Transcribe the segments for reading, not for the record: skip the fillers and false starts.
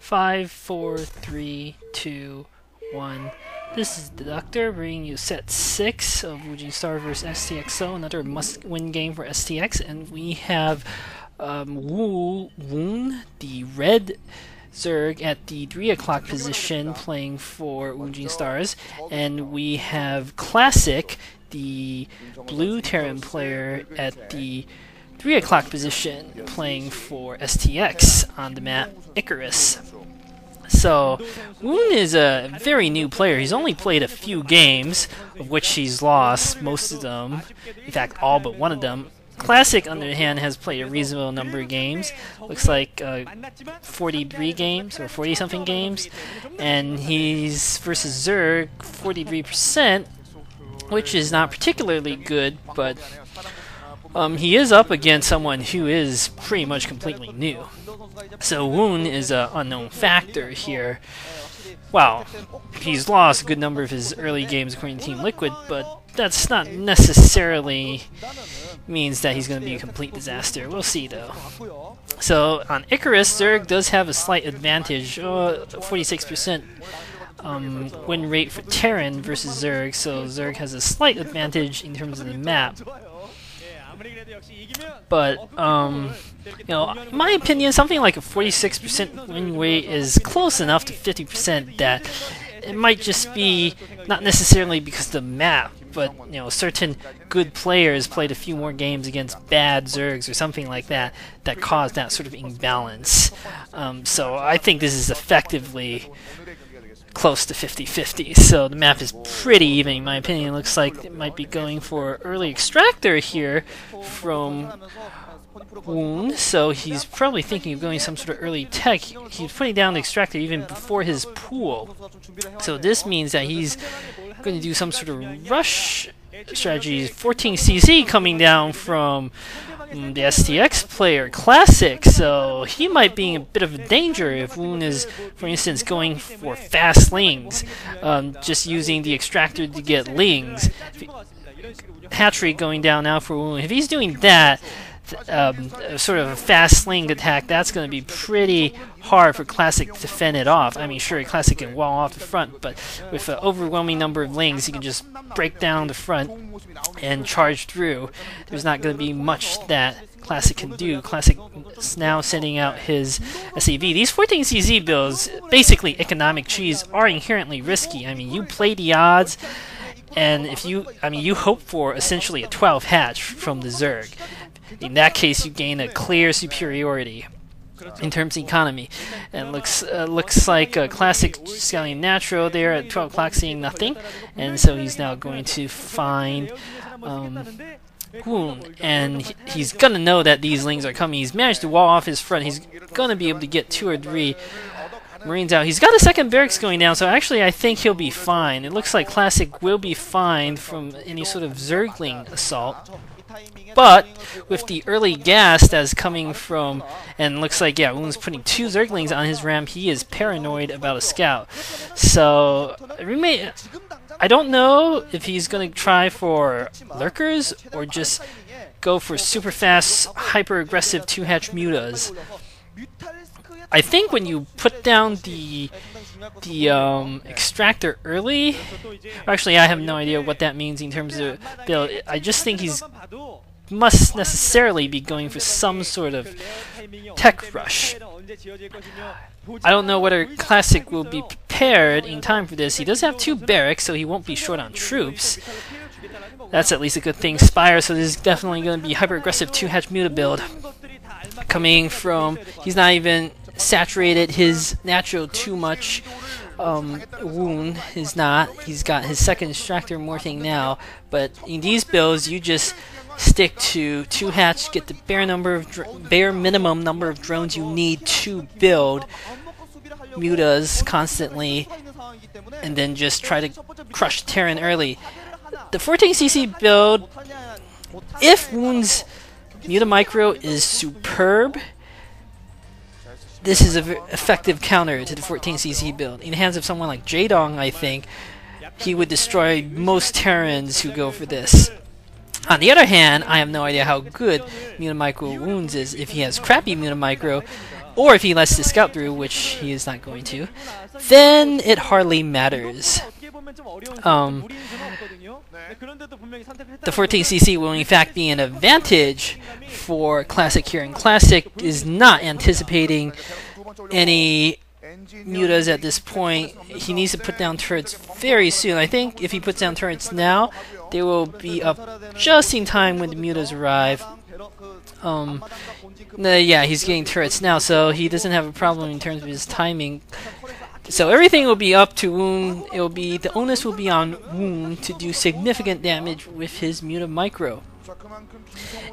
5, 4, 3, 2, 1. This is Deducter bringing you set 6 of Woongjin Star vs STX, another must-win game for STX, and we have Woon, the red Zerg, at the 3 o'clock position playing for Woongjin Stars, and we have Classic, the blue Terran player, at the 3 o'clock position playing for STX on the map Icarus. So, Woon is a very new player. He's only played a few games, of which he's lost most of them. In fact, all but one of them. Classic, on the other hand, has played a reasonable number of games. Looks like 43 games, or 40-something games. And he's versus Zerg, 43%, which is not particularly good, but he is up against someone who is pretty much completely new. So Woon is an unknown factor here. Well, he's lost a good number of his early games according to Team Liquid, but that's not necessarily means that he's going to be a complete disaster. We'll see, though. So on Icarus, Zerg does have a slight advantage, 46% win rate for Terran versus Zerg, so Zerg has a slight advantage in terms of the map. But, you know, in my opinion, something like a 46% win rate is close enough to 50% that it might just be not necessarily because of the map, but, you know, certain good players played a few more games against bad Zergs or something like that that caused that sort of imbalance. So I think this is effectively close to 50-50, so the map is pretty even in my opinion. It looks like it might be going for early extractor here from Woon, so he's probably thinking of going some sort of early tech. He's putting down the extractor even before his pool, so this means that he's going to do some sort of rush strategy. 14cc coming down from the STX player, Classic, so he might be in a bit of a danger if Woon is, for instance, going for fast lings, just using the extractor to get lings. Hatchery going down now for Woon. If he's doing that, sort of a fast sling attack, that's going to be pretty hard for Classic to fend it off. I mean, sure, Classic can wall off the front, but with an overwhelming number of lings, he can just break down the front and charge through. There's not going to be much that Classic can do. Classic is now sending out his SAV. These 14CZ builds, basically economic cheese, are inherently risky. I mean, you play the odds, and if you, you hope for essentially a 12 hatch from the Zerg. In that case, you gain a clear superiority in terms of economy. And looks like Classic scaling natural there at 12 o'clock, seeing nothing, and so he's now going to find Woon, and he's gonna know that these lings are coming. He's managed to wall off his front. He's gonna be able to get 2 or 3 Marines out. He's got a second barracks going down, so actually I think he'll be fine. It looks like Classic will be fine from any sort of Zergling assault. But with the early gas that's coming from, and looks like, yeah, Woon's putting 2 Zerglings on his ramp, he is paranoid about a scout. So, I don't know if he's going to try for lurkers or just go for super fast, hyper aggressive 2-hatch mutas. I think when you put down the extractor early, actually I have no idea what that means in terms of build. I just think he's must necessarily be going for some sort of tech rush. I don't know whether Classic will be prepared in time for this. He does have 2 barracks, so he won't be short on troops. That's at least a good thing. Spire, so this is definitely going to be hyper-aggressive 2-hatch muta build. Coming from, he's not even saturated his natural too much. Woon is not. He's got his second extractor morphing now, but in these builds you just stick to 2-hatch, get the bare minimum number of drones you need to build mutas constantly, and then just try to crush Terran early. The 14cc build, if Woon's muta micro is superb, this is an effective counter to the 14cc build. In the hands of someone like Jaedong, I think, he would destroy most Terrans who go for this. On the other hand, I have no idea how good muta micro Woon's is. If he has crappy muta micro, or if he lets the scout through, which he is not going to, then it hardly matters. The 14cc will in fact be an advantage for Classic here, and Classic is not anticipating any mutas at this point. He needs to put down turrets very soon. I think if he puts down turrets now, they will be up just in time when the mutas arrive. Yeah, he's getting turrets now, so he doesn't have a problem in terms of his timing. So everything will be up to Woon. The onus will be on Woon to do significant damage with his Muta Micro.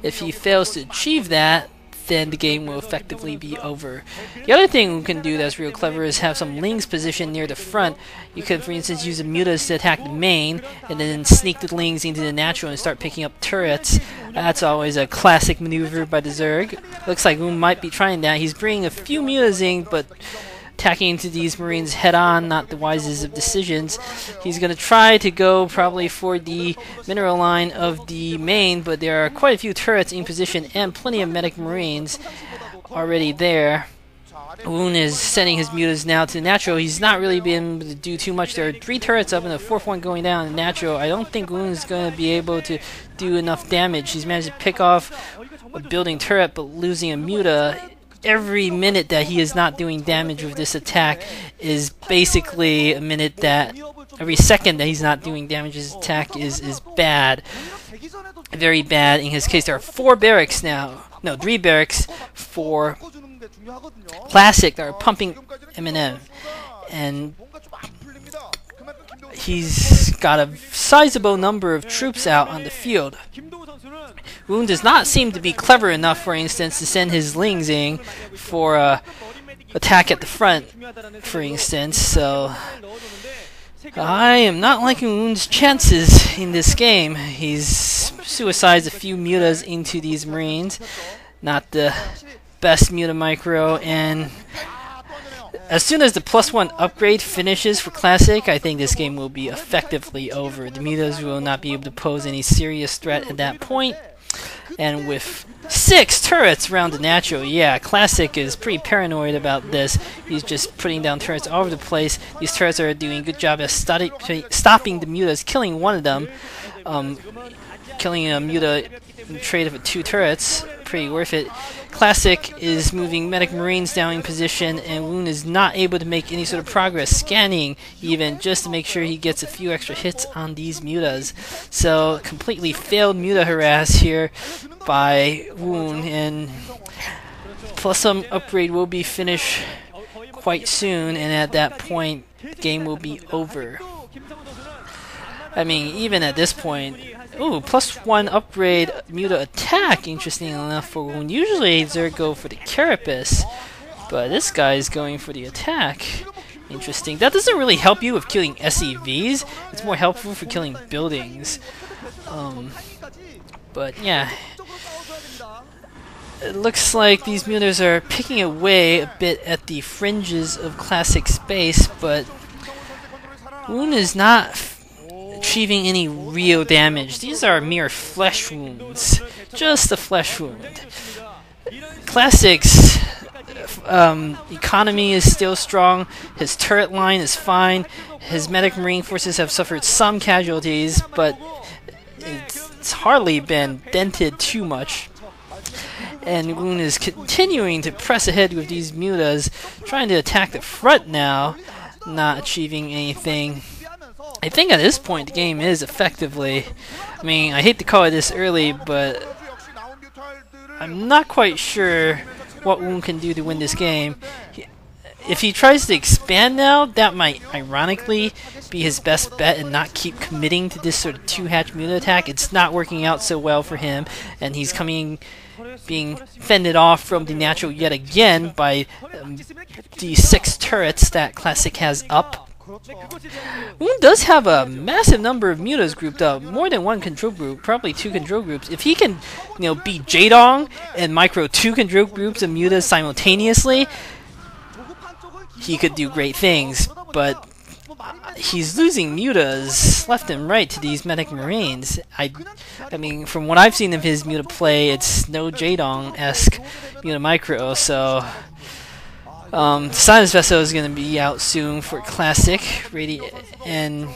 If he fails to achieve that, then the game will effectively be over. The other thing Woon can do that's real clever is have some Lings positioned near the front. You could, for instance, use the Mutas to attack the main, and then sneak the Lings into the natural and start picking up turrets. That's always a classic maneuver by the Zerg. Looks like Woon might be trying that. He's bringing a few Mutas in, but attacking into these Marines head-on, not the wisest of decisions. He's going to try to go probably for the mineral line of the main, but there are quite a few turrets in position and plenty of medic Marines already there. Woon is sending his mutas now to the natural. He's not really been able to do too much. There are 3 turrets up and a 4th one going down in the natural. I don't think Woon is going to be able to do enough damage. He's managed to pick off a building turret, but losing a muta. Every minute that he is not doing damage with this attack is basically a minute that every second that he's not doing damage with his attack is bad. Very bad. In his case, there are 4 barracks now. No, 3 barracks for Classic that are pumping M&M. And he's got a sizable number of troops out on the field. Woon does not seem to be clever enough, for instance, to send his Lings in for attack at the front, for instance. So I am not liking Woon's chances in this game. He's suicides a few mutas into these Marines. Not the best muta micro, and as soon as the +1 upgrade finishes for Classic, I think this game will be effectively over. The mutas will not be able to pose any serious threat at that point. And with 6 turrets around the natural, yeah, Classic is pretty paranoid about this. He's just putting down turrets all over the place. These turrets are doing a good job at stopping the mutas, killing one of them. Killing a muta in trade of 2 turrets, pretty worth it. Classic is moving medic Marines down in position, and Woon is not able to make any sort of progress, scanning even, just to make sure he gets a few extra hits on these mutas. So, completely failed muta harass here by Woon, and +1 upgrade will be finished quite soon, and at that point, the game will be over. I mean, even at this point, ooh, +1 upgrade muta attack, interesting enough for Woon. Usually Zerg go for the Carapace, but this guy is going for the attack. Interesting. That doesn't really help you with killing SEVs. It's more helpful for killing buildings. But yeah. It looks like these mutas are picking away a bit at the fringes of Classic space, but Woon is not achieving any real damage. These are mere flesh wounds. Just a flesh wound. Classic's economy is still strong. His turret line is fine. His medic marine forces have suffered some casualties, but it's hardly been dented too much. And Woon is continuing to press ahead with these mutas, trying to attack the front now, not achieving anything. I think at this point the game is effectively, I mean, I hate to call it this early, but I'm not quite sure what Woon can do to win this game. If he tries to expand now, that might ironically be his best bet and not keep committing to this sort of 2-hatch muta attack. It's not working out so well for him, and he's being fended off from the natural yet again by the 6 turrets that Classic has up. Woon does have a massive number of mutas grouped up, more than 1 control group, probably 2 control groups. If he can, beat Jaedong and micro 2 control groups of mutas simultaneously, he could do great things. But he's losing mutas left and right to these medic marines. I mean, from what I've seen of his muta play, it's no Jaedong-esque muta micro, so Science Vessel is going to be out soon for Classic, and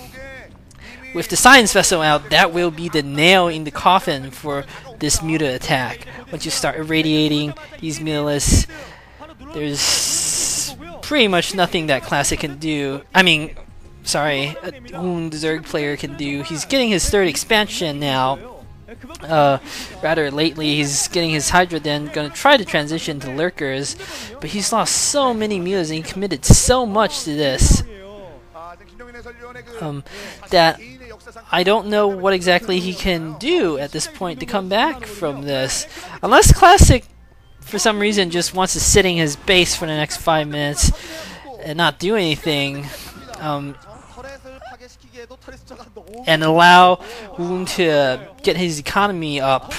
with the Science Vessel out, that will be the nail in the coffin for this Muta attack. Once you start irradiating these Mutas, there's pretty much nothing that Classic can do. I mean, sorry, a Woon Zerg player can do. He's getting his 3rd expansion now. Rather lately, he's getting his Hydra Den, gonna try to transition to Lurkers, but he's lost so many Mutas and he committed so much to this that I don't know what exactly he can do at this point to come back from this. Unless Classic, for some reason, just wants to sit in his base for the next 5 minutes and not do anything, and allow Woon to get his economy up.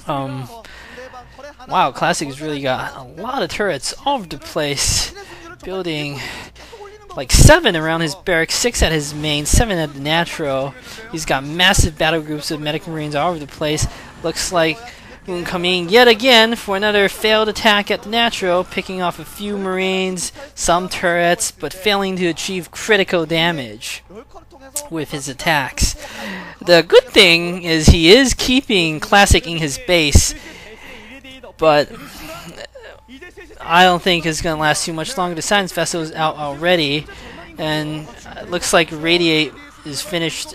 Wow, Classic has really got a lot of turrets all over the place, building like 7 around his barracks, 6 at his main, 7 at the natural. He's got massive battle groups of medic marines all over the place. Looks like Woon coming yet again for another failed attack at the natural, picking off a few marines, some turrets, but failing to achieve critical damage with his attacks. The good thing is he is keeping Classic in his base, but I don't think it's going to last too much longer. The Science Vessel is out already, and it looks like Radiate is finished.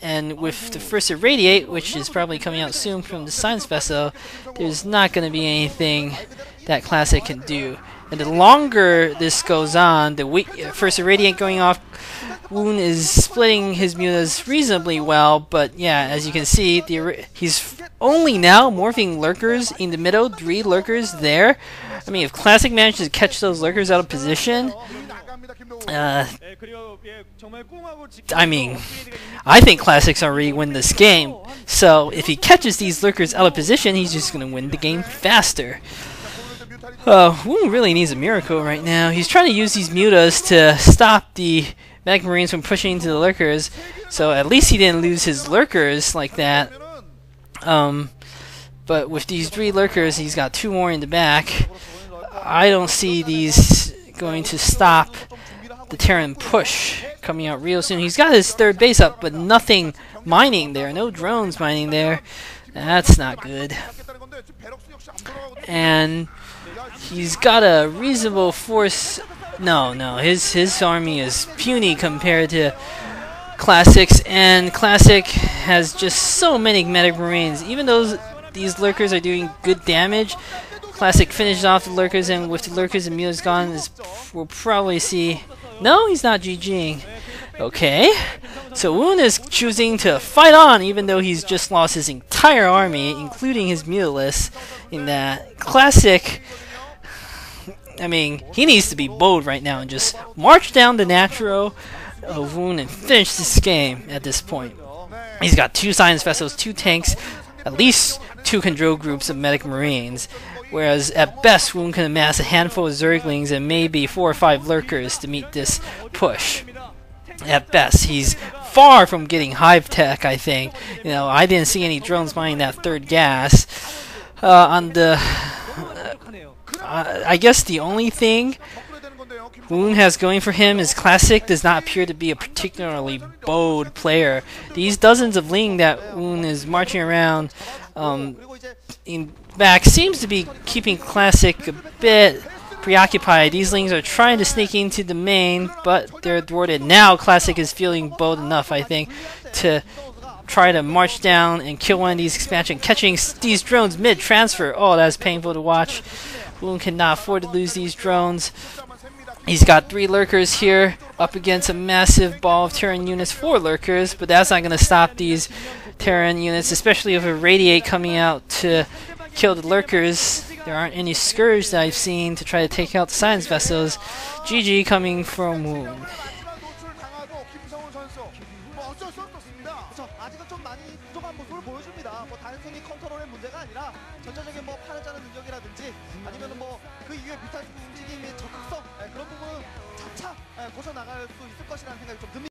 And with the first Irradiate, which is probably coming out soon from the Science Vessel, there's not going to be anything that Classic can do. And the longer this goes on, the first Irradiate going off, Woon is splitting his Mutas reasonably well, but yeah, as you can see, he's only now morphing Lurkers in the middle, 3 Lurkers there. I mean, if Classic manages to catch those Lurkers out of position, I mean, I think Classic's already win this game. So if he catches these Lurkers out of position, he's just going to win the game faster. Woon really needs a miracle right now. He's trying to use these Mutas to stop the Medic Marines from pushing into the Lurkers, so at least he didn't lose his Lurkers like that. But with these 3 Lurkers, he's got 2 more in the back. I don't see these going to stop the Terran push coming out real soon. He's got his 3rd base up, but nothing mining there. No drones mining there. That's not good. And he's got a reasonable force. No, his army is puny compared to Classic's, and Classic has just so many medic marines. Even though these Lurkers are doing good damage, Classic finishes off the Lurkers, and with the Lurkers and Mutas gone, we'll probably see... No, he's not GGing. Okay. So Woon is choosing to fight on, even though he's just lost his entire army, including his Mutalist, in that. Classic... I mean, he needs to be bold right now and just march down the natural of Woon and finish this game at this point. He's got 2 Science Vessels, 2 tanks, at least 2 control groups of medic marines, whereas at best Woon can amass a handful of Zerglings and maybe 4 or 5 Lurkers to meet this push. At best, he's far from getting hive tech, I think. You know, I didn't see any drones mining that 3rd gas. On the... I guess the only thing Woon has going for him is Classic does not appear to be a particularly bold player. These dozens of Ling that Woon is marching around in back seems to be keeping Classic a bit preoccupied. These Lings are trying to sneak into the main, but they're thwarted. Now Classic is feeling bold enough, I think, to try to march down and kill one of these expansion, catching these drones mid-transfer. Oh, that's painful to watch. Woon cannot afford to lose these drones. He's got 3 Lurkers here up against a massive ball of Terran units, 4 Lurkers, but that's not going to stop these Terran units, especially with a Radiate coming out to kill the Lurkers. There aren't any Scourge that I've seen to try to take out the Science Vessels. GG coming from Woon. 고쳐 나갈 수 있을 것이라는 생각이 좀 듭니다.